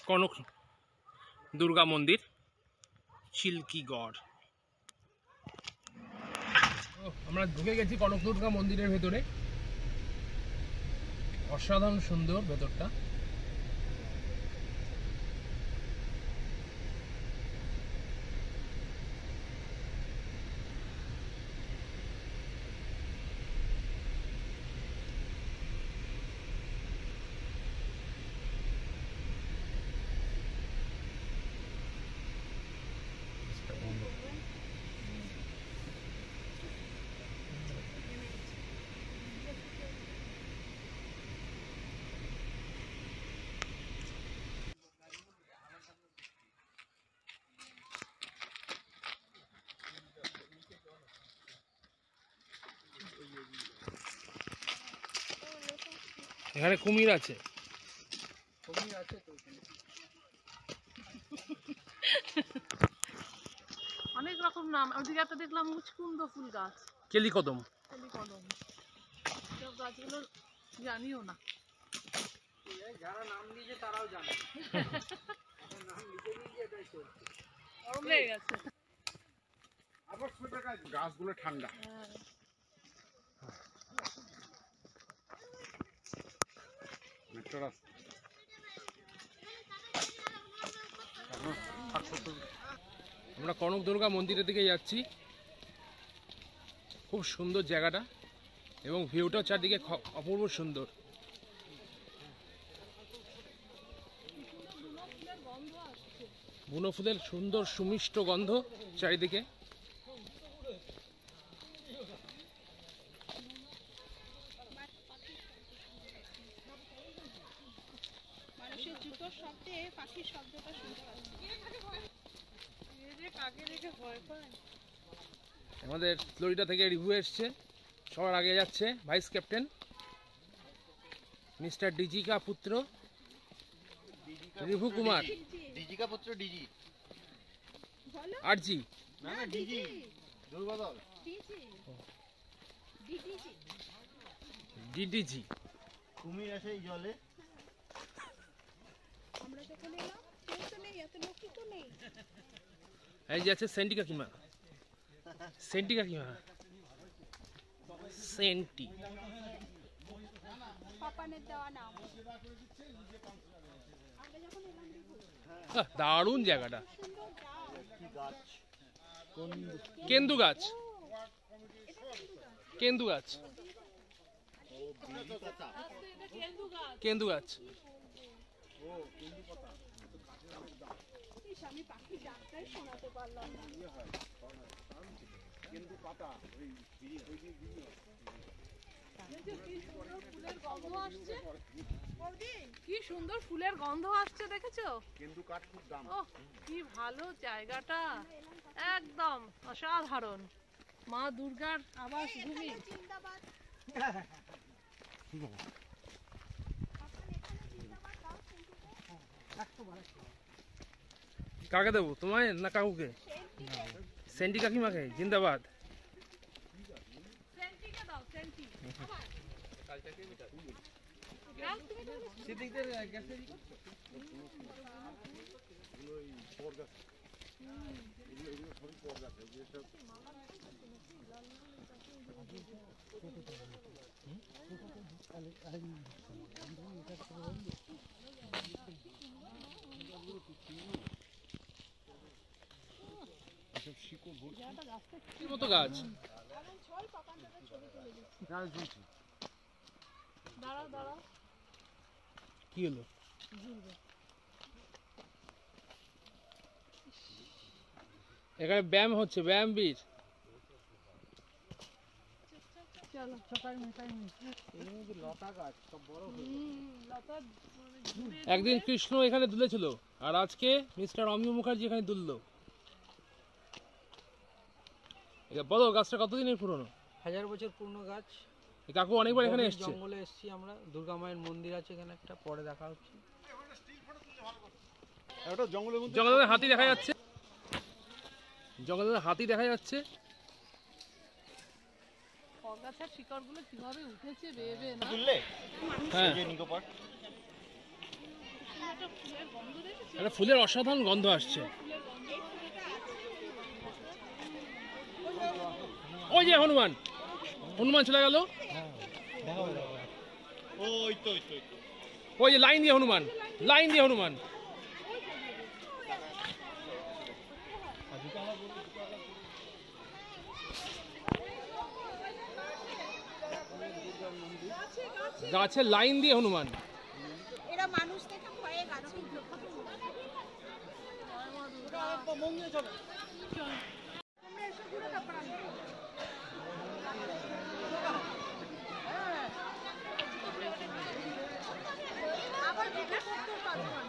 কনক দুর্গা মন্দির, চিল্কিগড়। আমরা ঢুকে গেছি কনক দুর্গা মন্দিরের ভেতরে। অসাধারণ সুন্দর ভেতরটা। এখানে কুমির আছে। অনেক রকম নাম। ওদিকে একটা দেখলাম মুচকুন্দ ফুল গাছ, কেলিকদম। সব গাছগুলো জানিও না, যারা নাম দিয়েছে তারাও জানে। নাম লিখে নিয়ে এটাই চলছে। গরম লেগে গেছে। আবার গাছগুলো ঠান্ডা। আমরা কনক দুর্গা মন্দিরের দিকে যাচ্ছি। খুব সুন্দর জায়গাটা এবং ভিউটা চারদিকে অপূর্ব সুন্দর। বুনো ফুলের সুন্দর সুমিষ্ট গন্ধ চারিদিকে। মানুষের জুতোর শব্দে পাখির শব্দটা শুনতে পাচ্ছি। আমাদের ফ্লোরিডা থেকে রিভিউ এসছে। সবার আগে যাচ্ছে ভাইস ক্যাপ্টেন মিস্টার ডিজিকা পুত্র রিভু কুমার। ডিজিকা পুত্র ডিজি আরজি না না ডিজি দুর্গাদল ডিডিজি। কুমির আসে এই জলে। আমরা যখন এলাম কেউ তো নেই, এত লোকই তো নেই। এই যে আছে সেন্টি কাকিমা। সেন্টি কাকিমা সেন্টি পাপানের দেওয়া নাম। আমরা যখন এলাম দারুণ জায়গাটা। সুন্দর গাছ। কেন্দু গাছ, কেন্দু গাছ, কেন্দু গাছ। আমি পাখি ডাকটাই শোনাতে পারলাম না। কি সুন্দর ফুলের গন্ধ আসছে, দেখেছো? কেন্দু কাঠ খুব দাম। ওহ, কি ভালো জায়গাটা, একদম অসাধারণ। মা দুর্গার আবাস ভূমি। জিন্দাবাদ। কাকে দেবো, তোমায় না কাকুকে? সেন্টি কাকিমাকে জিন্দাবাদ। সেন্টিকে দাও, সেন্টি। কি মতো গাছ? দাঁড়াও দাঁড়াও, কি হলো? এখানে ব্যায়াম হচ্ছে, ব্যায়াম বীর। চলো ছটার মেটাই লতা গাছ সব বড় একদিন কৃষ্ণ এখানে দুলেছিল আর আজকে মিস্টার অমিয় মুখার্জি এখানে দুললো। বলো গাছটা কতদিনের পুরনো? 1000 বছর পুরনো গাছ। কাকু অনেকবার এখানে এসেছে। জঙ্গলে এসেছি আমরা। দুর্গা মায়ের মন্দির আছে এখানে একটা, পরে দেখা হচ্ছে। এটা জঙ্গলের মধ্যে জঙ্গলে হাতি দেখা যাচ্ছে, জঙ্গলে হাতি দেখা যাচ্ছে। গাছের শিকড়গুলো কিভাবে উঠেছে বেয়ে বেয়ে না? তুললে হ্যাঁ যে নিকোপার একটা ফুলের গন্ধ দেখেছো? একটা ফুলের অসাধারণ গন্ধ আসছে। ওই যে হনুমান, হনুমান চলে গেল। ওই যে লাইন দিয়ে হনুমান, লাইন দিয়ে হনুমান। গাছে লাইন দিয়ে হনুমান। এরা মানুষ থেকে ভয়ে গাছে উঠে পড়ে। তোমরা এসে ঘুরে তারপর আসবে। আবার ভিডিও করতেও পারবো না।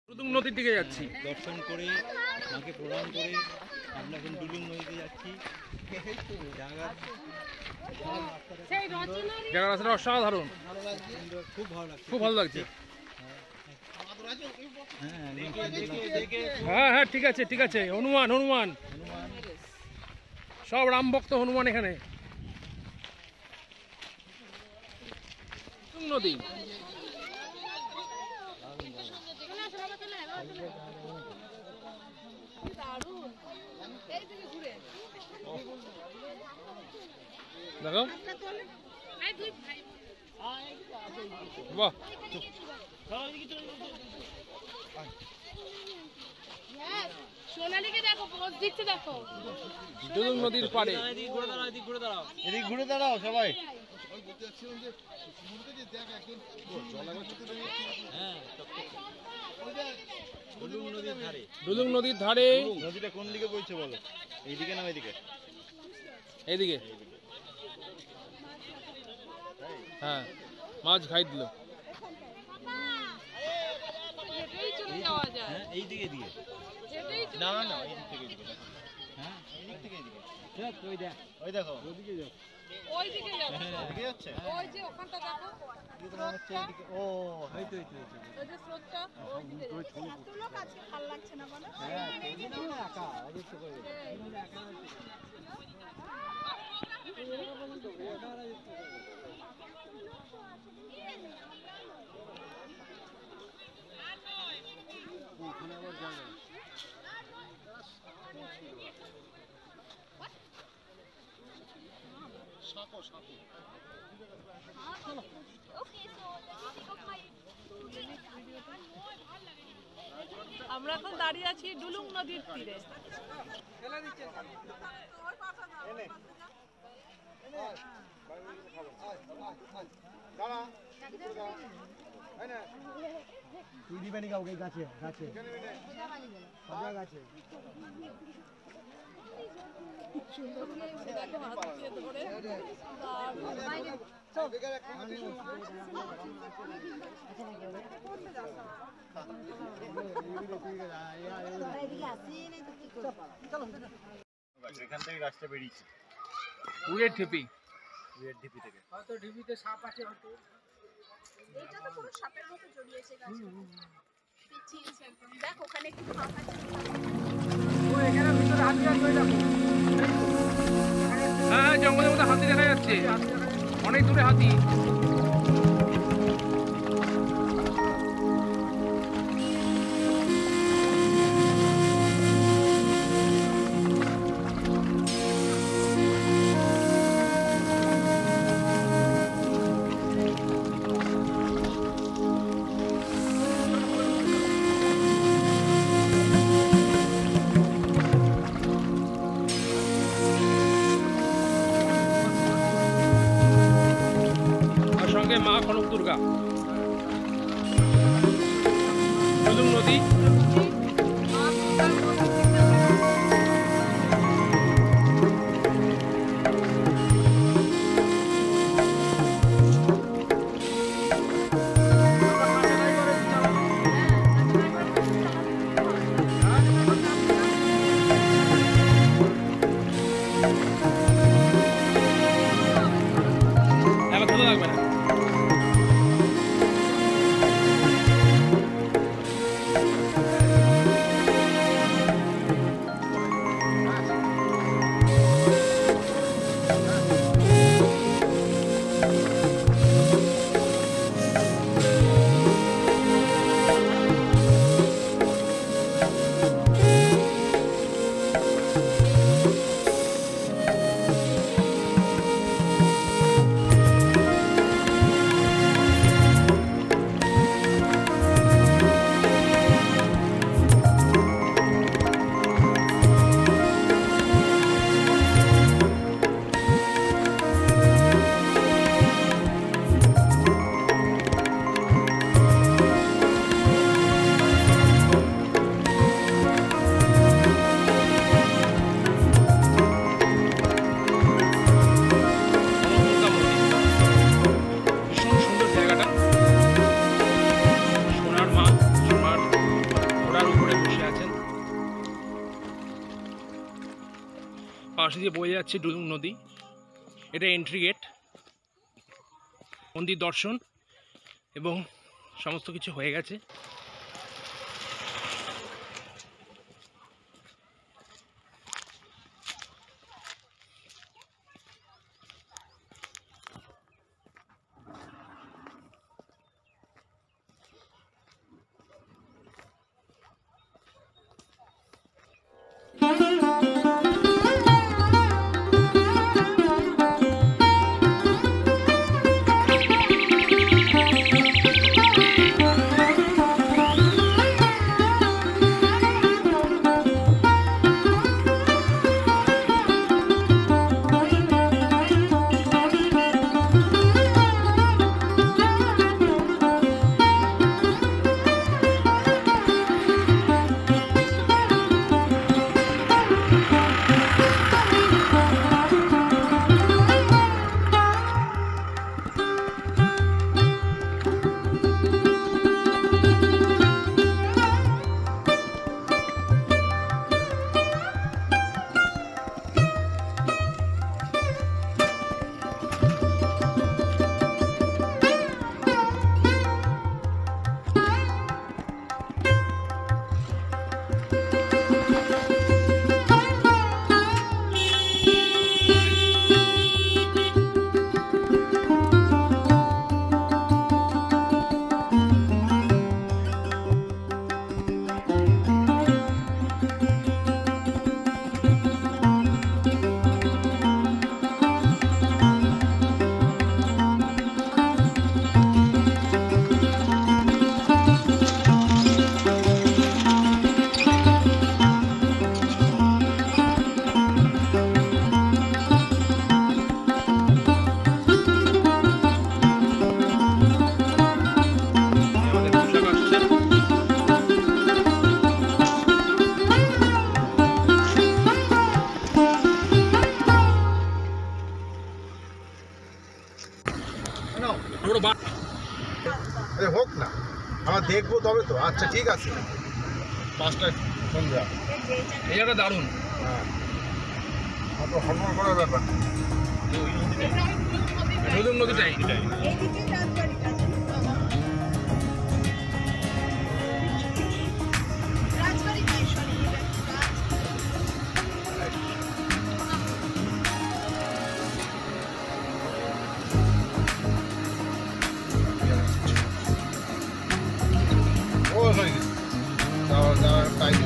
ডুলুং নদীর দিকে যাচ্ছি। দর্শন করে মাকে প্রণাম করে আমরা এখন ডুলুং নদীতে যাচ্ছি। জায়গার রাস্তাটা অসাধারণ, খুব ভালো লাগছে, খুব ভালো লাগছে। হ্যাঁ হ্যাঁ হ্যাঁ, ঠিক আছে ঠিক আছে। হনুমান হনুমান সব রাম ভক্ত হনুমান এখানে। ডুলুং নদী দেখো, বাহ। সোনালীকে দেখো, পোজ দিচ্ছে দেখো। ডুলুং নদীর পাড়ে। এদিক ঘুরে দাঁড়াও সবাই। ডুলুং নদীর ধারে। নদীটা কোন দিকে বইছে বলো? এইদিকে না ওইদিকে? এইদিকে। হ্যাঁ, মাছ খাই দিল। হেঁটেই চলে যাওয়া যায়। হ্যাঁ এইদিকে দিয়ে হেঁটেই চলে না যাওয়া না যায়। এইদিক থেকে এইদিকে। হ্যাঁ এইদিক থেকে এইদিকে। ওই দেখো ওইদিকে যাও। ওই দিকে যাবো। ওইদিকে যাচ্ছে? ওই যে ওখানটা দেখো, ও এই তো ওই যে স্রোতটা, ওই দিকে যাচ্ছে। এত লোক আছে, ভালো লাগছে না বলো? আমরা এখন দাঁড়িয়ে আছি ডুলুং নদীর তীরে। তুই দিবে নি কাউকে গাছে গাছে গাছে দেখো হাত দিয়ে ধরে এখান থেকে গাছটা বেরিয়েছে উড়ের ঠেপি। উড়ের ঢিপি থেকে। হয়তো ঢিবিতে সাপ আছে হয়তো। এইটা তো পুরো সাপের মতো জড়িয়েছে গাছে। পেঁচিয়েছে একদম। দেখ ওখানে একটু ফাঁকা ছিল। ও এখানে ভিতরে হাতি আছে, ওই দেখো। হ্যাঁ হ্যাঁ, জঙ্গলের মধ্যে হাতি দেখা যাচ্ছে, অনেক দূরে হাতি। দুর্গা ডুলুং নদী। মা দুর্গার মন্দির এবার ভালো লাগবে না। ভীষণ সুন্দর জায়গাটা। সোনার মা সোনার ঘোড়ার উপরে বসে আছেন। পাশে দিয়ে বয়ে যাচ্ছে ডুলুং নদী। এটা এন্ট্রি গেট। মন্দির দর্শন এবং সমস্ত কিছু হয়ে গেছে। হোক না, আমরা দেখবো তবে তো। আচ্ছা ঠিক আছে, 5টা সন্ধ্যা। এই জায়গাটা দারুণ। হ্যাঁ, আপনার হরমোন করার ব্যাপার। ডুলুং নদীটাই এইদিকে রাজবাড়িটা আছে। রাজবাড়ি নয়, সরি, ও হয়ে গেছে, যাওয়ার টাইম।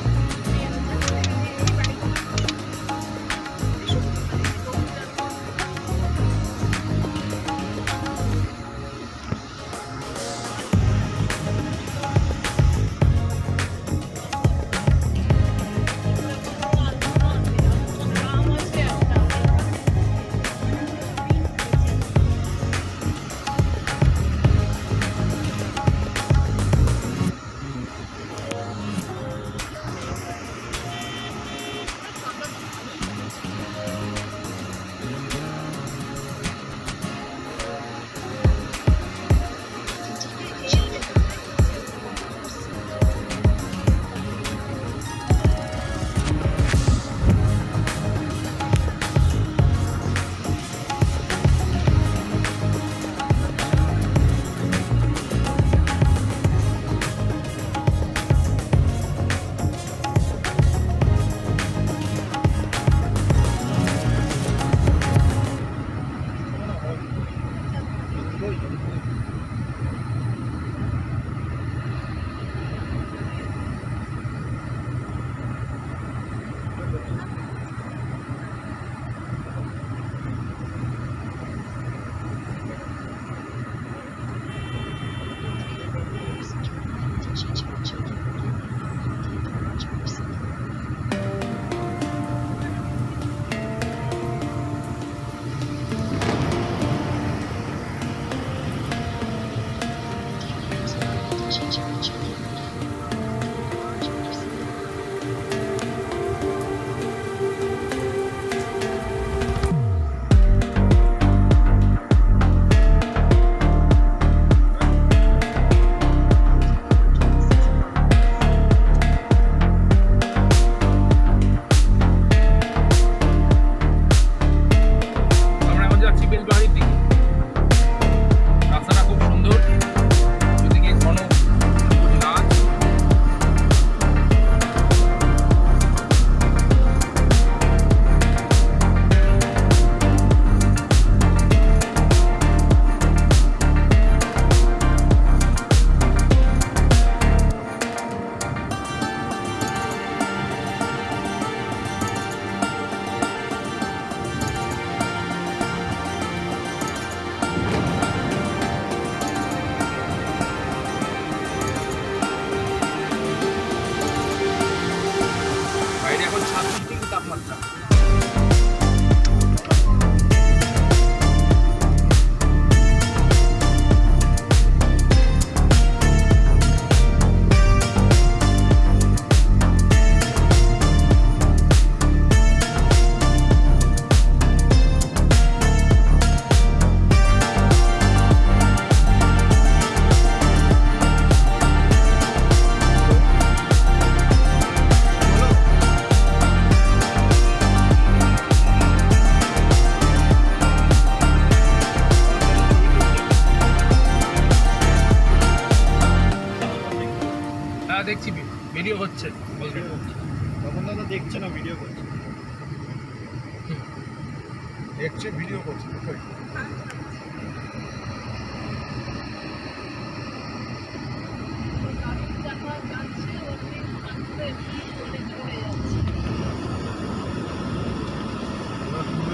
দেখছি ভিডিও হচ্ছে তখন দাদা দেখছে না ভিডিও করছে দেখছে ভিডিও করছে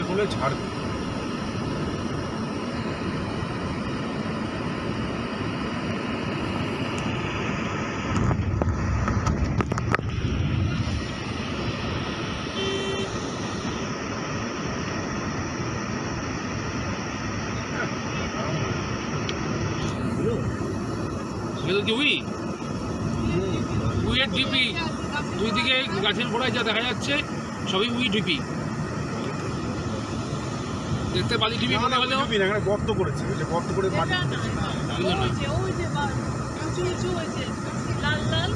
বলে ছাড়বে উইয়ের ডিপি দুই দিকে গাছের গোড়ায় যা দেখা যাচ্ছে সবই উই ডিপি দেখতে পালি ডিপি মনে হলেও গর্ত করেছে গর্ত করে মাটি লাল লাল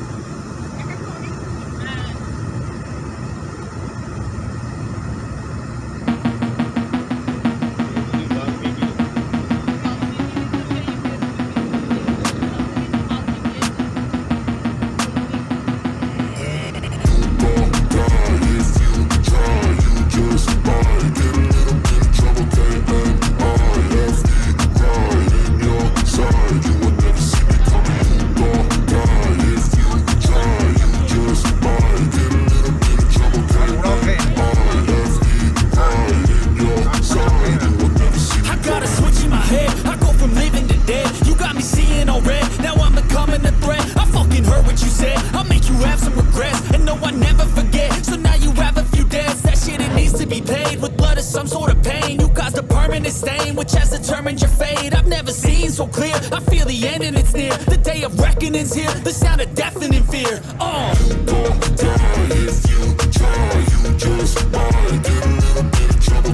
some sort of pain. You caused a permanent stain, which has determined your fate. I've never seen so clear. I feel the end and it's near. The day of reckoning's here. The sound of deafening fear. You don't die if you try. You just might get a little bit of trouble.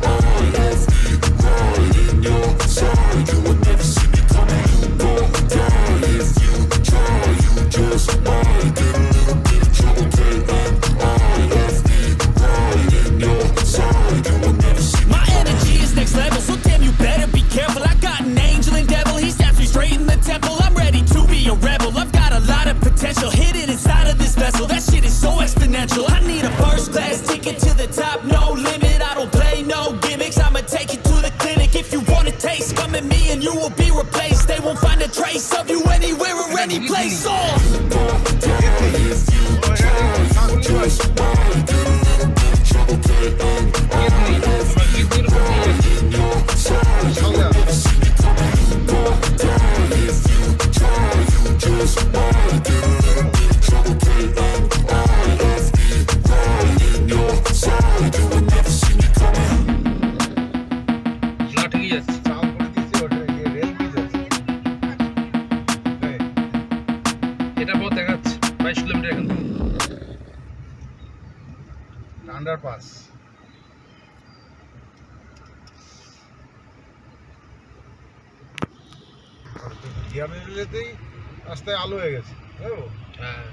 I have the right in your side. You would never see me coming. You don't die if you try. You just might get a little bit of trouble. I have the right in your side. You would never see me. My energy is next level, so damn you better be careful. I got an angel and devil. He stabs me straight in the temple. I'm ready to be a rebel. I've got a lot of potential hidden inside of this vessel. That shit is so exponential. I need a first class ticket to the top, no limit. I don't play no gimmicks. I'ma take you to the clinic. If you want a taste, come at me and you will be replaced. They won't find a trace of you anywhere or any place. You don't die if you try. You just might get a little bit of trouble. I have the right in your side. You will never see me coming. You don't die if you try. You just might 22 kilometre এখান থেকে। Underpass gear রেলেতেই রাস্তায় আলো হয়ে গেছে। হ্যাঁ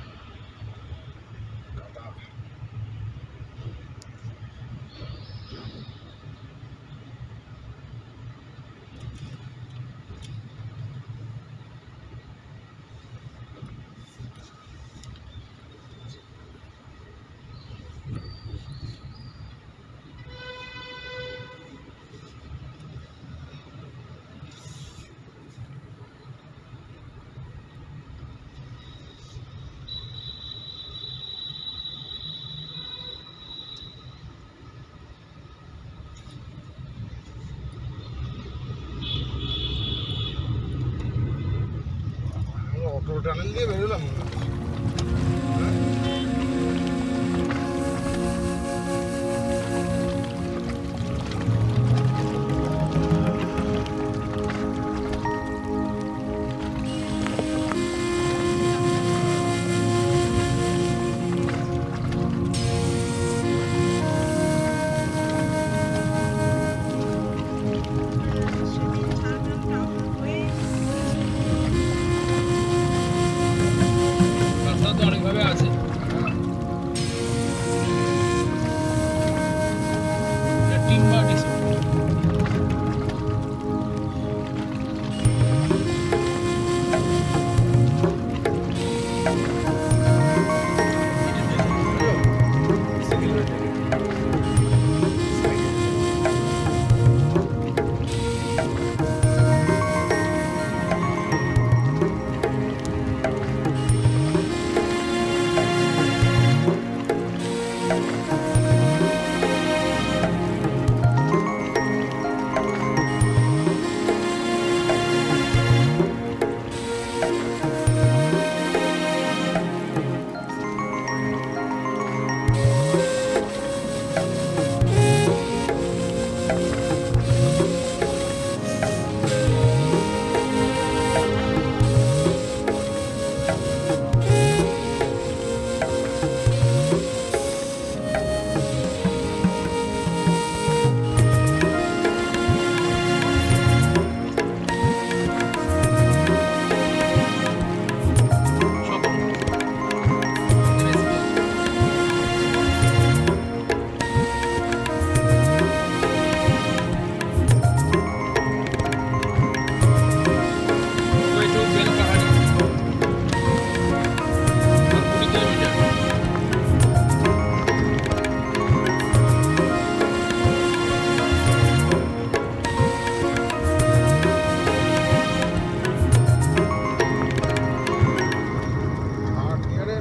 auto tunnel দিয়ে বেরোলাম। রাস্তা তো অনেকভাবে আছে। টিম্বার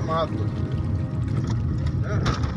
মারাত্মক। হ্যাঁ